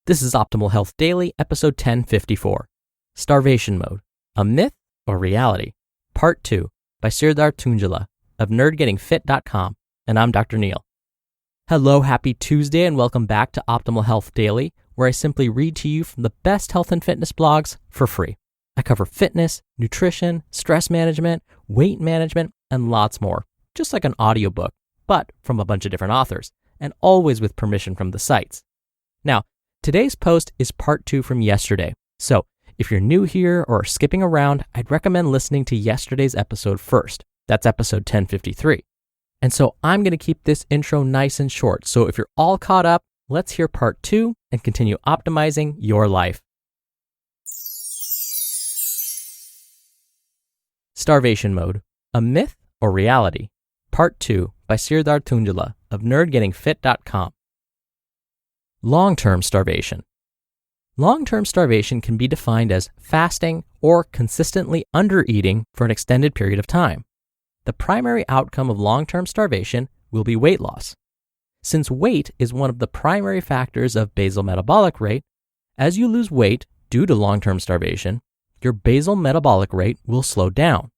This is Optimal Health Daily, episode 1054, Starvation Mode, a Myth or Reality, Part 2, by Serdar Tuncali of nerdgettingfit.com, and I'm Dr. Neil. Hello, happy Tuesday, and welcome back to Optimal Health Daily, where I simply read to you from the best health and fitness blogs for free. I cover fitness, nutrition, stress management, weight management, and lots more, just like an audiobook, but from a bunch of different authors, and always with permission from the sites. Now, today's post is part 2 from yesterday, so if you're new here or skipping around, I'd recommend listening to yesterday's episode first. That's episode 1053. And so I'm going to keep this intro nice and short, so if you're all caught up, let's hear part 2 and continue optimizing your life. Starvation Mode, a Myth or Reality, Part 2 by Serdar Tuncali of nerdgettingfit.com. Long-term starvation. Long-term starvation can be defined as fasting or consistently under-eating for an extended period of time. The primary outcome of long-term starvation will be weight loss. Since weight is one of the primary factors of basal metabolic rate, as you lose weight due to long-term starvation, your basal metabolic rate will slow down.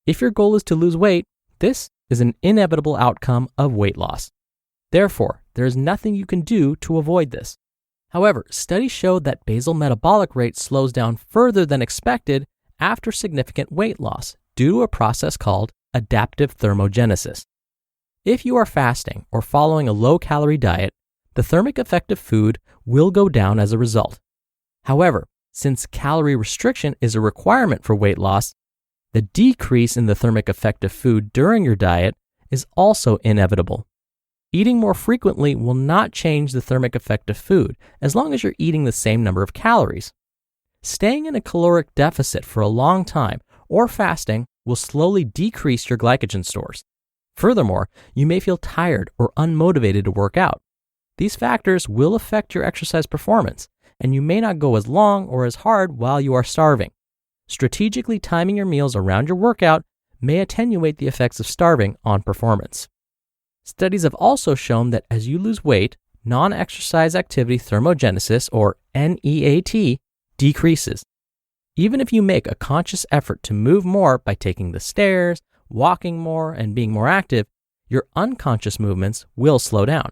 If your goal is to lose weight, this is an inevitable outcome of weight loss. Therefore, there is nothing you can do to avoid this. However, studies show that basal metabolic rate slows down further than expected after significant weight loss due to a process called adaptive thermogenesis. If you are fasting or following a low-calorie diet, the thermic effect of food will go down as a result. However, since calorie restriction is a requirement for weight loss, the decrease in the thermic effect of food during your diet is also inevitable. Eating more frequently will not change the thermic effect of food as long as you're eating the same number of calories. Staying in a caloric deficit for a long time or fasting will slowly decrease your glycogen stores. Furthermore, you may feel tired or unmotivated to work out. These factors will affect your exercise performance, and you may not go as long or as hard while you are starving. Strategically timing your meals around your workout may attenuate the effects of starving on performance. Studies have also shown that as you lose weight, non-exercise activity thermogenesis, or NEAT, decreases. Even if you make a conscious effort to move more by taking the stairs, walking more, and being more active, your unconscious movements will slow down.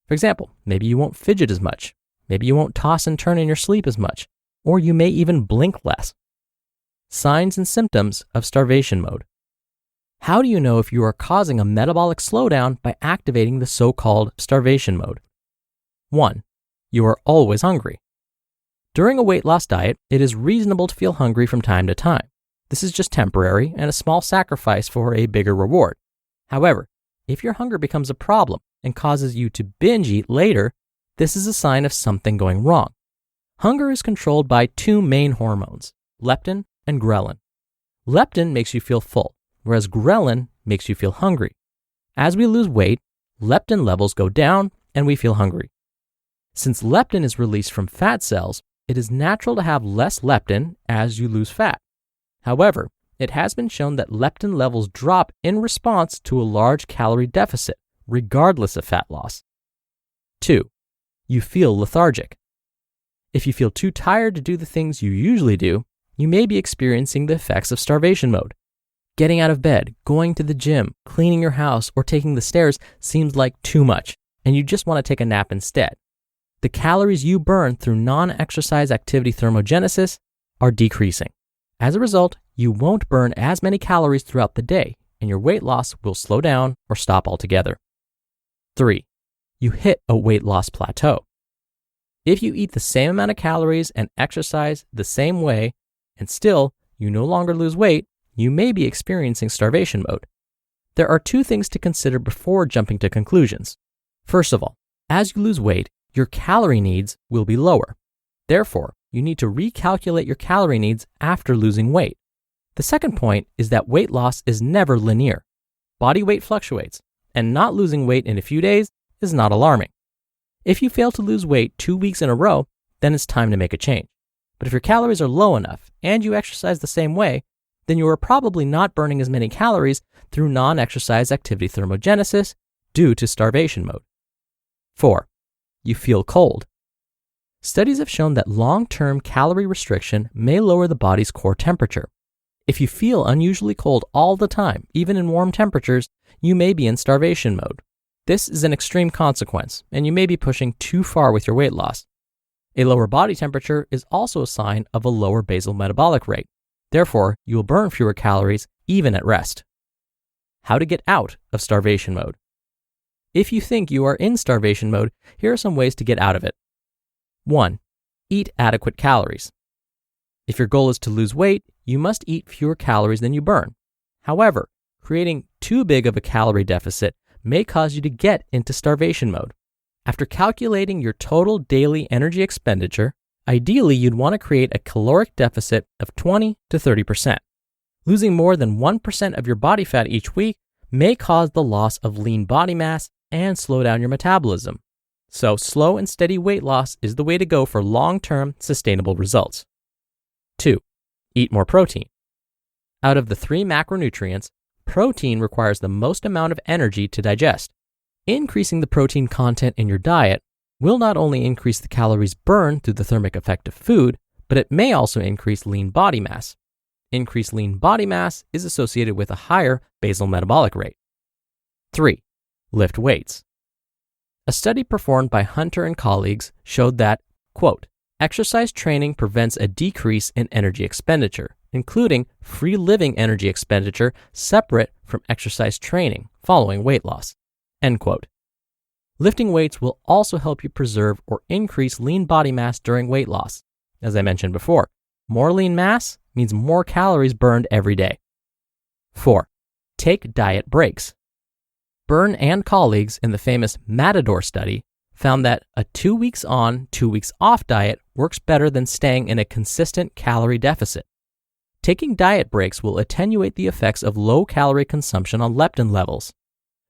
For example, maybe you won't fidget as much, maybe you won't toss and turn in your sleep as much, or you may even blink less. Signs and symptoms of starvation mode. How do you know if you are causing a metabolic slowdown by activating the so-called starvation mode? 1. You are always hungry. During a weight loss diet, it is reasonable to feel hungry from time to time. This is just temporary and a small sacrifice for a bigger reward. However, if your hunger becomes a problem and causes you to binge eat later, this is a sign of something going wrong. Hunger is controlled by 2 main hormones, leptin and ghrelin. Leptin makes you feel full, whereas ghrelin makes you feel hungry. As we lose weight, leptin levels go down and we feel hungry. Since leptin is released from fat cells, it is natural to have less leptin as you lose fat. However, it has been shown that leptin levels drop in response to a large calorie deficit, regardless of fat loss. 2. You feel lethargic. If you feel too tired to do the things you usually do, you may be experiencing the effects of starvation mode. Getting out of bed, going to the gym, cleaning your house, or taking the stairs seems like too much, and you just want to take a nap instead. The calories you burn through non-exercise activity thermogenesis are decreasing. As a result, you won't burn as many calories throughout the day, and your weight loss will slow down or stop altogether. 3. You hit a weight loss plateau. If you eat the same amount of calories and exercise the same way, and still you no longer lose weight, you may be experiencing starvation mode. There are 2 things to consider before jumping to conclusions. First of all, as you lose weight, your calorie needs will be lower. Therefore, you need to recalculate your calorie needs after losing weight. The second point is that weight loss is never linear. Body weight fluctuates, and not losing weight in a few days is not alarming. If you fail to lose weight 2 weeks in a row, then it's time to make a change. But if your calories are low enough and you exercise the same way, then you are probably not burning as many calories through non-exercise activity thermogenesis due to starvation mode. 4. You feel cold. Studies have shown that long-term calorie restriction may lower the body's core temperature. If you feel unusually cold all the time, even in warm temperatures, you may be in starvation mode. This is an extreme consequence, and you may be pushing too far with your weight loss. A lower body temperature is also a sign of a lower basal metabolic rate. Therefore, you will burn fewer calories even at rest. How to get out of starvation mode. If you think you are in starvation mode, here are some ways to get out of it. 1. Eat adequate calories. If your goal is to lose weight, you must eat fewer calories than you burn. However, creating too big of a calorie deficit may cause you to get into starvation mode. After calculating your total daily energy expenditure, ideally you'd want to create a caloric deficit of 20 to 30%. Losing more than 1% of your body fat each week may cause the loss of lean body mass and slow down your metabolism. So slow and steady weight loss is the way to go for long-term sustainable results. 2. Eat more protein. Out of the 3 macronutrients, protein requires the most amount of energy to digest. Increasing the protein content in your diet will not only increase the calories burned through the thermic effect of food, but it may also increase lean body mass. Increased lean body mass is associated with a higher basal metabolic rate. 3. Lift weights. A study performed by Hunter and colleagues showed that, quote, exercise training prevents a decrease in energy expenditure, including free living energy expenditure separate from exercise training following weight loss, end quote. Lifting weights will also help you preserve or increase lean body mass during weight loss. As I mentioned before, more lean mass means more calories burned every day. 4. Take diet breaks. Byrne and colleagues in the famous Matador study found that a 2 weeks on, 2 weeks off diet works better than staying in a consistent calorie deficit. Taking diet breaks will attenuate the effects of low calorie consumption on leptin levels.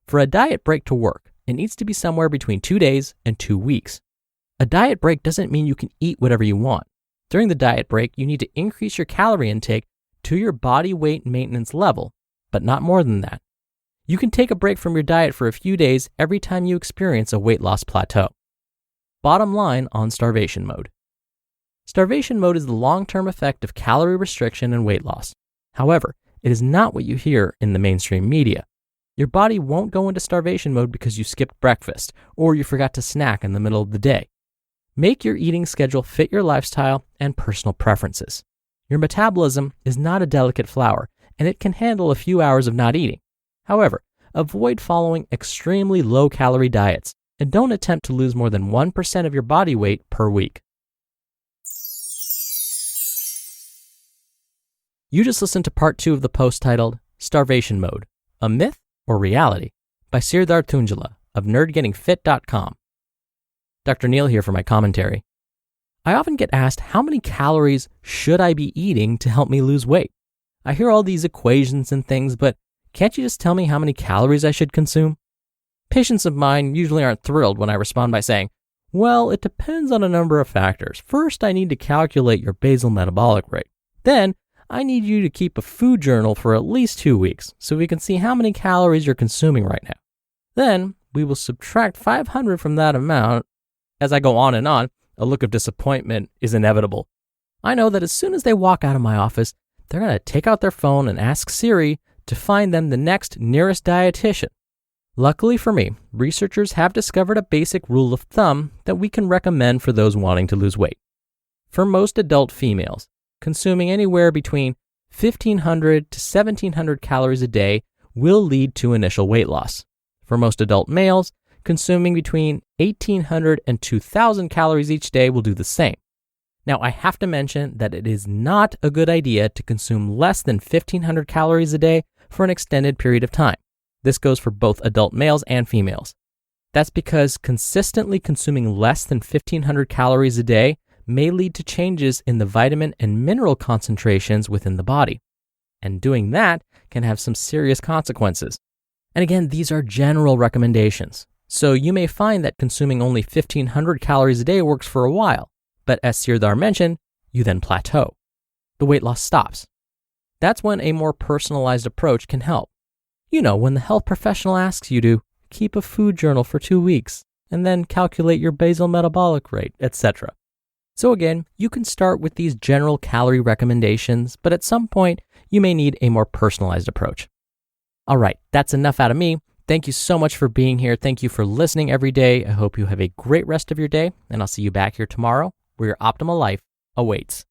For a diet break to work, it needs to be somewhere between 2 days and 2 weeks. A diet break doesn't mean you can eat whatever you want. During the diet break, you need to increase your calorie intake to your body weight maintenance level, but not more than that. You can take a break from your diet for a few days every time you experience a weight loss plateau. Bottom line on starvation mode. Starvation mode is the long-term effect of calorie restriction and weight loss. However, it is not what you hear in the mainstream media. Your body won't go into starvation mode because you skipped breakfast or you forgot to snack in the middle of the day. Make your eating schedule fit your lifestyle and personal preferences. Your metabolism is not a delicate flower, and it can handle a few hours of not eating. However, avoid following extremely low-calorie diets and don't attempt to lose more than 1% of your body weight per week. You just listened to part 2 of the post titled Starvation Mode, a Myth or Reality by Serdar Tuncali of nerdgettingfit.com. Dr. Neil here for my commentary. I often get asked how many calories should I be eating to help me lose weight? I hear all these equations and things, but can't you just tell me how many calories I should consume? Patients of mine usually aren't thrilled when I respond by saying, well, it depends on a number of factors. First, I need to calculate your basal metabolic rate. Then, I need you to keep a food journal for at least 2 weeks so we can see how many calories you're consuming right now. Then, we will subtract 500 from that amount. As I go on, a look of disappointment is inevitable. I know that as soon as they walk out of my office, they're going to take out their phone and ask Siri to find them the next nearest dietitian. Luckily for me, researchers have discovered a basic rule of thumb that we can recommend for those wanting to lose weight. For most adult females, consuming anywhere between 1,500 to 1,700 calories a day will lead to initial weight loss. For most adult males, consuming between 1,800 and 2,000 calories each day will do the same. Now, I have to mention that it is not a good idea to consume less than 1,500 calories a day for an extended period of time. This goes for both adult males and females. That's because consistently consuming less than 1,500 calories a day may lead to changes in the vitamin and mineral concentrations within the body. And doing that can have some serious consequences. And again, these are general recommendations. So you may find that consuming only 1,500 calories a day works for a while. But as Serdar mentioned, you then plateau. The weight loss stops. That's when a more personalized approach can help. You know, when the health professional asks you to keep a food journal for 2 weeks and then calculate your basal metabolic rate, etc. So again, you can start with these general calorie recommendations, but at some point, you may need a more personalized approach. All right, that's enough out of me. Thank you so much for being here. Thank you for listening every day. I hope you have a great rest of your day, and I'll see you back here tomorrow where your optimal life awaits.